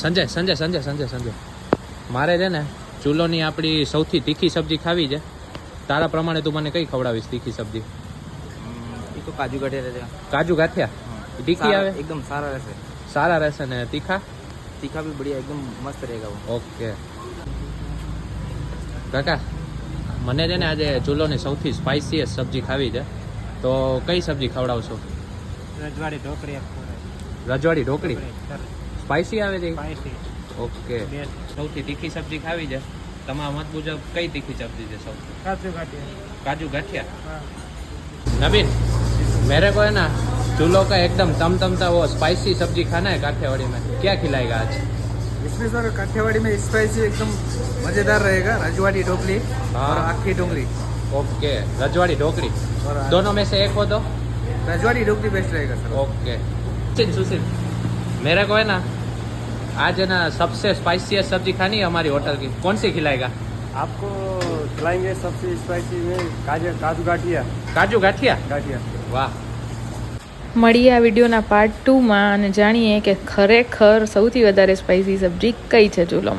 સંજય મારે છે ને ચૂલોની આપણી સૌથી તીખી સબ્જી ખાવી છે. તારા પ્રમાણે તું મને કઈ ખવડાવીશ તીખી સબ્જી? ये तो काजू गाठिया रहते हैं. કાજુ ગાંઠિયા તીખી આવે? एकदम सारा रहते. સારા રહેશે ને તીખા? तीखा भी बढ़िया एकदम मस्त रहेगा वो. ઓકે કાકા, મને છે ને આજે ચૂલોની સૌથી સ્પાઇસીએસ્ટ સબ્જી ખાવી છે, તો કઈ સબ્જી ખવડાવશો? રજવાડી ઢોકળી. રજવાડી ઢોકળી સ્પાઇસી આવે છે? સ્પાઈસી. ઓકે. સૌથી તીખી સબ્જી ખાવી છે, તમારા મત મુજબ કઈ તીખી સબ્જી છે સૌથી? કાજू गाठिया. काजू गाठिया. हाँ. नवीन, मेरे को है ना चूल्हो का एकदम तमतमता वो स्पाइसी सब्जी खाना है काठियावाड़ी में, क्या खिलाएगा आज? इसमें सर काठियावाड़ी में स्पाइसी एकदम मजेदार रहेगा. रजवाड़ी ढोकली हाँ. और आखी डोंगरी. ओके, रजवाड़ी ढोकड़ी और दोनों में से एक हो दो. रजवाड़ी ढोकली बेस्ट रहेगा सर. ओके. सुशील, मेरे को है ना आज है ना सबसे स्पाइसीएस्ट सब्जी खानी है हमारी होटल की, कौन सी खिलाएगा? आपको खिलाएंगे सबसे स्पाइसी में काजू गाठिया. काजू गाठिया. गाठिया. वाह. મળીએ આ વિડીયોના પાર્ટ 2માં અને જાણીએ કે ખરેખર સૌથી વધારે સ્પાઇસી સબ્જી કઈ છે ચૂલોમાં.